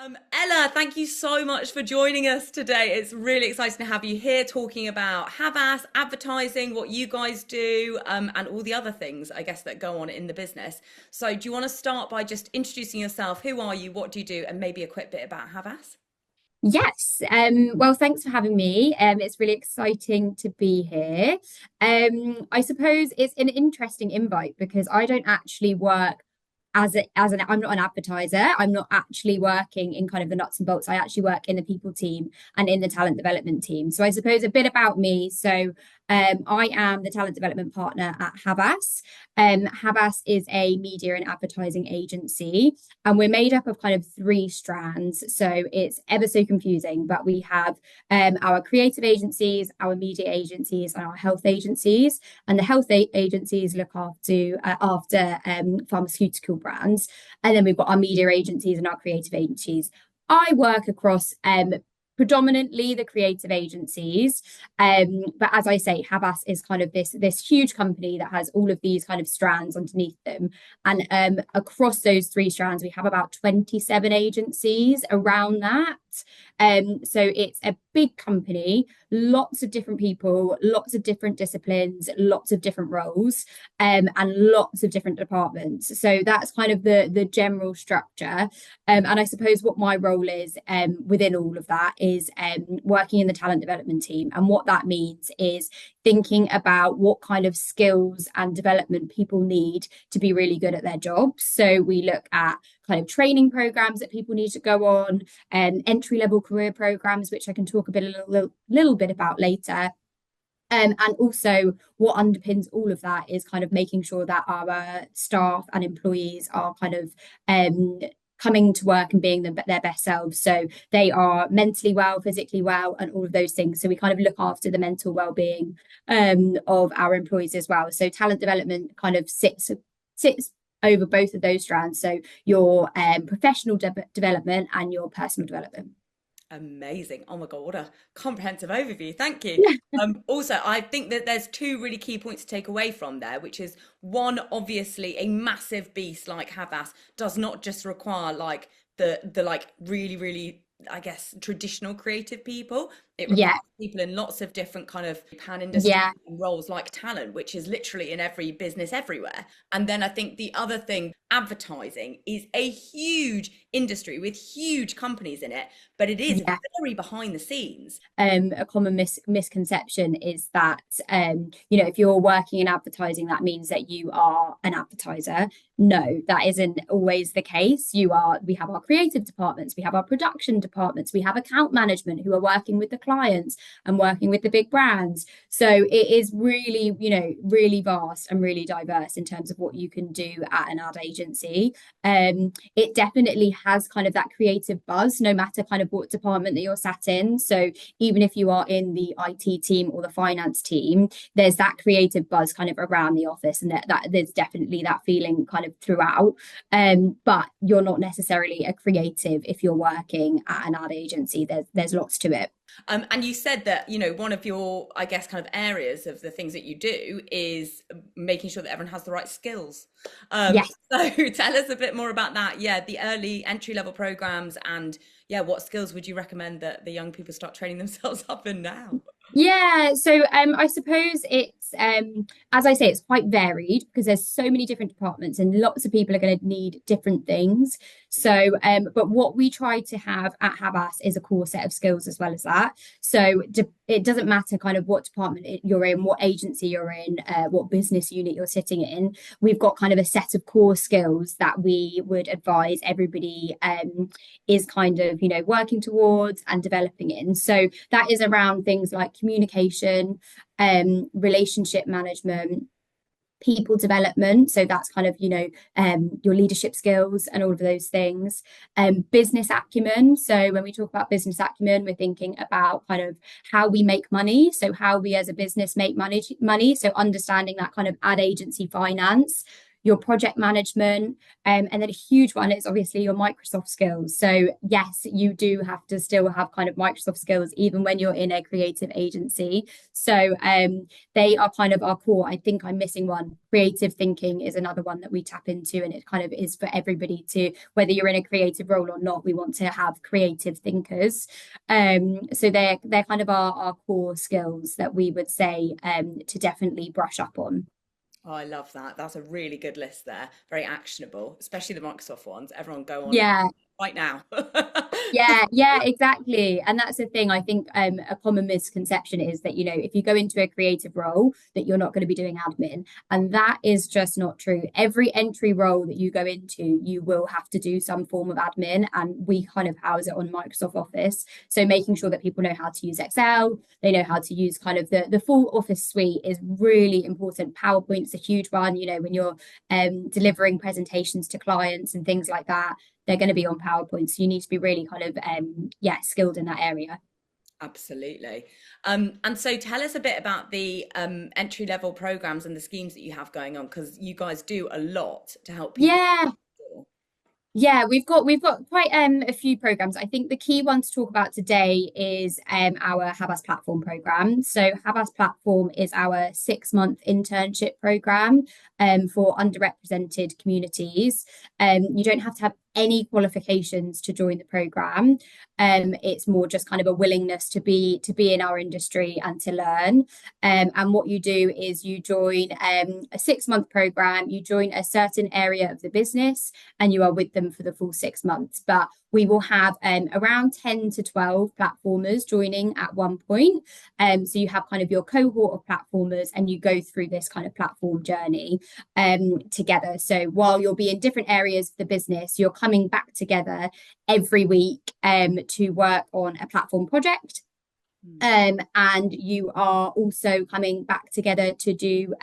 Ella, thank you so much for joining us today. It's really exciting to have you here talking about Havas, advertising, what you guys do, and all the other things, I guess, that go on in the business. So, do you want to start by just introducing yourself? Who are you? What do you do? And maybe a quick bit about Havas? Yes. Well, thanks for having me. It's really exciting to be here. I suppose it's an interesting invite because I don't actually work I'm not an advertiser. I'm not actually working in kind of the nuts and bolts. I actually work in the people team and in the talent development team. So I suppose a bit about me. I am the talent development partner at Havas. Havas is a media and advertising agency, and we're made up of kind of three strands. So it's ever so confusing, but we have our creative agencies, our media agencies, and our health agencies. And the health agencies look after pharmaceutical brands, and then we've got our media agencies and our creative agencies. I work across predominantly the creative agencies. But as I say, Havas is kind of this huge company that has all of these kind of strands underneath them. And across those three strands, we have about 27 agencies around that. So it's a big company, lots of different people, lots of different disciplines, lots of different roles, and lots of different departments. So that's kind of the general structure. And I suppose what my role is within all of that is working in the talent development team. And what that means is thinking about what kind of skills and development people need to be really good at their jobs. So we look at kind of training programs that people need to go on, entry level career programs, which I can talk little bit about later. And also, what underpins all of that is kind of making sure that our staff and employees are kind of coming to work and being their best selves. So they are mentally well, physically well, and all of those things. So we kind of look after the mental well-being of our employees as well. So talent development kind of sits over both of those strands. So your professional development and your personal development. Amazing. Oh my God, what a comprehensive overview. Thank you. Yeah. Also, I think that there's two really key points to take away from there, which is one, obviously, a massive beast like Havas does not just require like the like really, I guess, traditional creative people. It Yeah. requires people in lots of different kind of pan-industry Yeah. roles like talent, which is literally in every business everywhere. And then I think the other thing, advertising is a huge industry with huge companies in it, but it is Yeah. very behind the scenes. A common misconception is that if you're working in advertising, that means that you are an advertiser. No, that isn't always the case. We have our creative departments, we have our production departments, we have account management who are working with the clients and working with the big brands. So it is really, really vast and really diverse in terms of what you can do at an ad agency. It definitely has kind of that creative buzz, no matter kind of what department that you're sat in. So even if you are in the IT team or the finance team, there's that creative buzz kind of around the office, and that there's definitely that feeling kind of throughout. But you're not necessarily a creative if you're working at an ad agency. There's lots to it. And you said that, one of your, I guess, kind of areas of the things that you do is making sure that everyone has the right skills. Yes. So tell us a bit more about that. Yeah, the early entry level programs and yeah, what skills would you recommend that the young people start training themselves up in now? Yeah, so I suppose it's as I say, it's quite varied because there's so many different departments and lots of people are going to need different things. So but what we try to have at Havas is a core set of skills as well as that. So it doesn't matter kind of what department you're in, what agency you're in, what business unit you're sitting in. We've got kind of a set of core skills that we would advise everybody is kind of, working towards and developing in. So that is around things like communication, relationship management, people development. So that's kind of, your leadership skills and all of those things. Business acumen. So when we talk about business acumen, we're thinking about kind of how we make money. So how we as a business make money. So understanding that kind of ad agency finance. your project management, and then a huge one is obviously your Microsoft skills. So yes, you do have to still have kind of Microsoft skills even when you're in a creative agency. So they are kind of our core. I think I'm missing one. Creative thinking is another one that we tap into, and it kind of is for everybody to, whether you're in a creative role or not, we want to have creative thinkers. So they're kind of our core skills that we would say to definitely brush up on. Oh, I love that. That's a really good list there. Very actionable, especially the Microsoft ones. Everyone go on Yeah, right now. yeah, exactly. And that's the thing. I think a common misconception is that, if you go into a creative role, that you're not going to be doing admin. And that is just not true. Every entry role that you go into, you will have to do some form of admin. And we kind of house it on Microsoft Office. So making sure that people know how to use Excel, they know how to use kind of the full Office suite is really important. PowerPoint's a huge one, when you're delivering presentations to clients and things like that, they're going to be on PowerPoint. So you need to be really kind of, skilled in that area. Absolutely. And so tell us a bit about the entry level programs and the schemes that you have going on, because you guys do a lot to help people. Yeah, yeah, we've got quite a few programs. I think the key one to talk about today is our Havas platform program. So Havas platform is our 6-month internship program for underrepresented communities. You don't have to have any qualifications to join the program. It's more just kind of a willingness to be in our industry and to learn. And what you do is you join a 6-month program, you join a certain area of the business, and you are with them for the full 6 months. But we will have around 10 to 12 platformers joining at one point. So you have kind of your cohort of platformers and you go through this kind of platform journey together. So while you'll be in different areas of the business, you're coming back together every week to work on a platform project. And you are also coming back together to do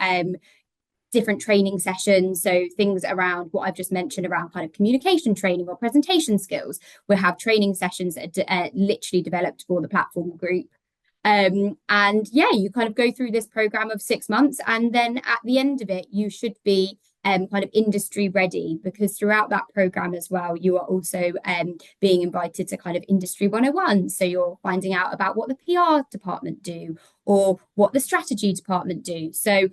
different training sessions. So things around what I've just mentioned around kind of communication training or presentation skills. We'll have training sessions that are literally developed for the platform group. And yeah, you kind of go through this program of 6 months, and then at the end of it, you should be kind of industry ready, because throughout that program as well, you are also being invited to kind of industry 101. So you're finding out about what the PR department do or what the strategy department do. So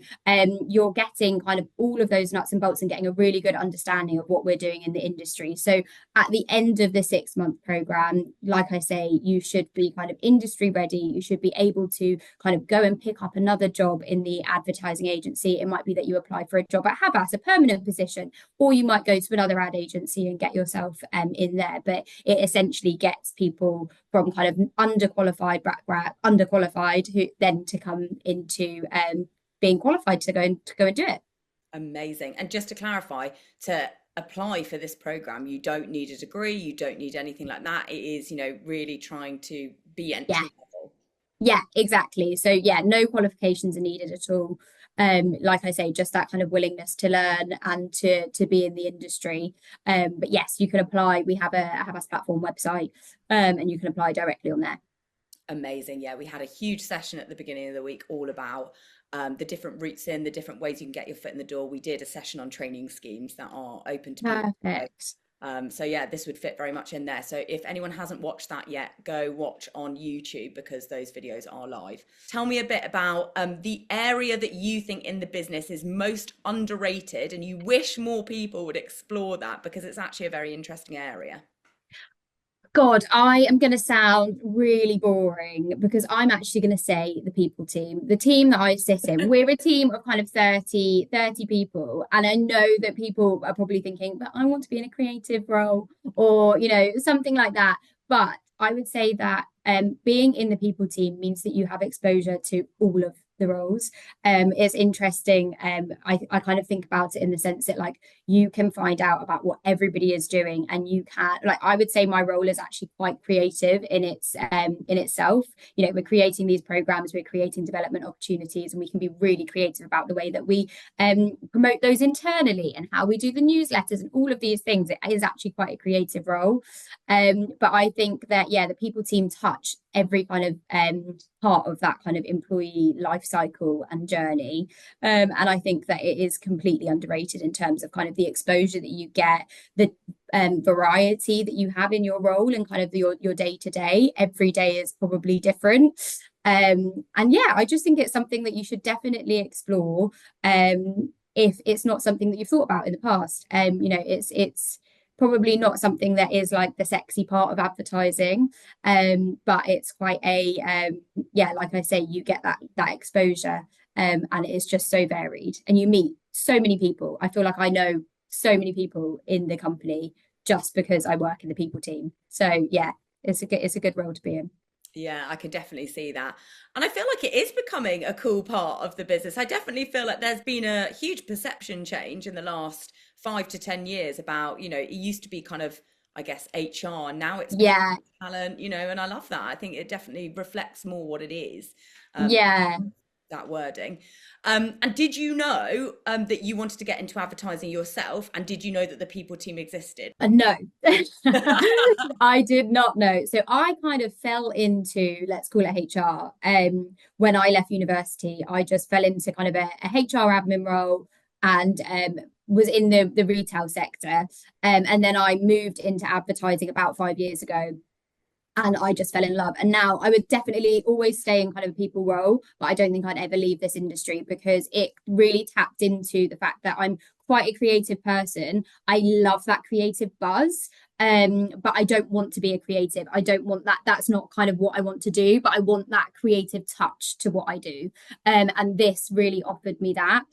you're getting kind of all of those nuts and bolts and getting a really good understanding of what we're doing in the industry. So at the end of the 6-month program, like I say, you should be kind of industry ready. You should be able to kind of go and pick up another job in the advertising agency. It might be that you apply for a job at Havas, a permanent position, or you might go to another ad agency and get yourself in there. But it essentially gets people from kind of underqualified who then to come into being qualified to go and do it. Amazing. And just to clarify, to apply for this program, you don't need a degree, you don't need anything like that. It is, really trying to be Yeah, entry level. yeah, exactly. So yeah, no qualifications are needed at all. Like I say, just that kind of willingness to learn and to be in the industry. But yes, you can apply. We have a Havas platform website, and you can apply directly on there. Amazing. Yeah, we had a huge session at the beginning of the week all about the different routes in, the different ways you can get your foot in the door. We did a session on training schemes that are open to people. Perfect. So yeah, this would fit very much in there. So if anyone hasn't watched that yet, go watch on YouTube because those videos are live. Tell me a bit about the area that you think in the business is most underrated and you wish more people would explore that, because it's actually a very interesting area. God, I am going to sound really boring because I'm actually going to say the people team, the team that I sit in. We're a team of kind of 30 people. And I know that people are probably thinking, but I want to be in a creative role or, something like that. But I would say that being in the people team means that you have exposure to all of the roles. It's interesting. I kind of think about it in the sense that like you can find out about what everybody is doing, and you can, like, I would say my role is actually quite creative in itself. We're creating these programs, we're creating development opportunities, and we can be really creative about the way that we promote those internally and how we do the newsletters and all of these things. It is actually quite a creative role. But I think that yeah, the people team touch every kind of part of that kind of employee life cycle and journey. And I think that it is completely underrated in terms of kind of the exposure that you get, the variety that you have in your role and kind of your day to day. Every day is probably different. And yeah, I just think it's something that you should definitely explore. If it's not something that you've thought about in the past. It's probably not something that is like the sexy part of advertising, but it's quite a yeah, like I say, you get that exposure, and it is just so varied, and you meet so many people. I feel like I know so many people in the company just because I work in the people team. So yeah, it's a good role to be in. Yeah, I could definitely see that. And I feel like it is becoming a cool part of the business. I definitely feel like there's been a huge perception change in the last 5 to 10 years about, it used to be kind of, I guess, HR, and now it's people Yeah, talent, and I love that. I think it definitely reflects more what it is, um, yeah. that wording. And did you know that you wanted to get into advertising yourself? And did you know that the people team existed? No, I did not know. So I kind of fell into, let's call it HR. When I left university, I just fell into kind of a HR admin role and was in the retail sector. And then I moved into advertising about 5 years ago and I just fell in love. And now I would definitely always stay in kind of a people role, but I don't think I'd ever leave this industry because it really tapped into the fact that I'm quite a creative person. I love that creative buzz. But I don't want to be a creative. I don't want that. That's not kind of what I want to do, but I want that creative touch to what I do. And this really offered me that.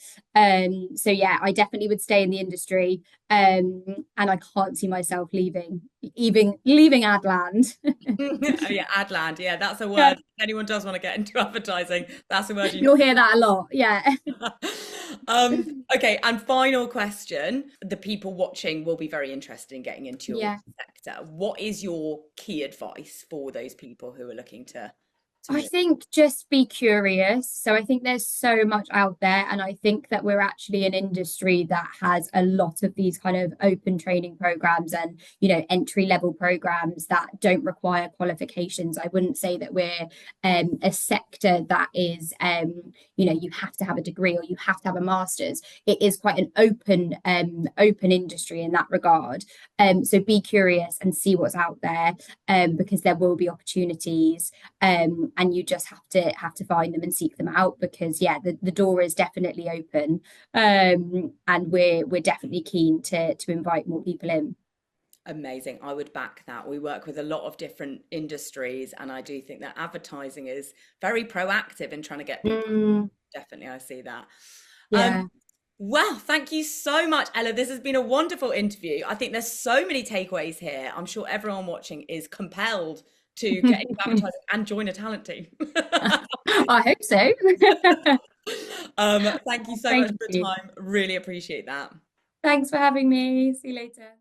So yeah, I definitely would stay in the industry. And I can't see myself even leaving Adland. Oh yeah, Adland. Yeah, that's a Yeah, word. If anyone does want to get into advertising, that's a word you you'll hear that a lot. Yeah. okay, and final question. The people watching will be very interested in getting into your Yeah. sector. What is your key advice for those people who are looking to I move? think just be curious. So I think there's so much out there, and I think that we're actually an industry that has a lot of these kind of open training programs and entry level programs that don't require qualifications. I wouldn't say that we're a sector that is you have to have a degree or you have to have a master's. It is quite an open industry in that regard. So be curious and see what's out there, because there will be opportunities, and you just have to find them and seek them out because yeah, the door is definitely open, and we're definitely keen to invite more people in. Amazing. I would back that. We work with a lot of different industries, and I do think that advertising is very proactive in trying to get people. Mm, Definitely, I see that. Um, yeah. well, thank you so much, Ella. This has been a wonderful interview. I think there's so many takeaways here. I'm sure everyone watching is compelled to get into advertising and join a talent team. I hope so. Thank you so much Thank for your you. time. Really appreciate that. Thanks for having me. See you later.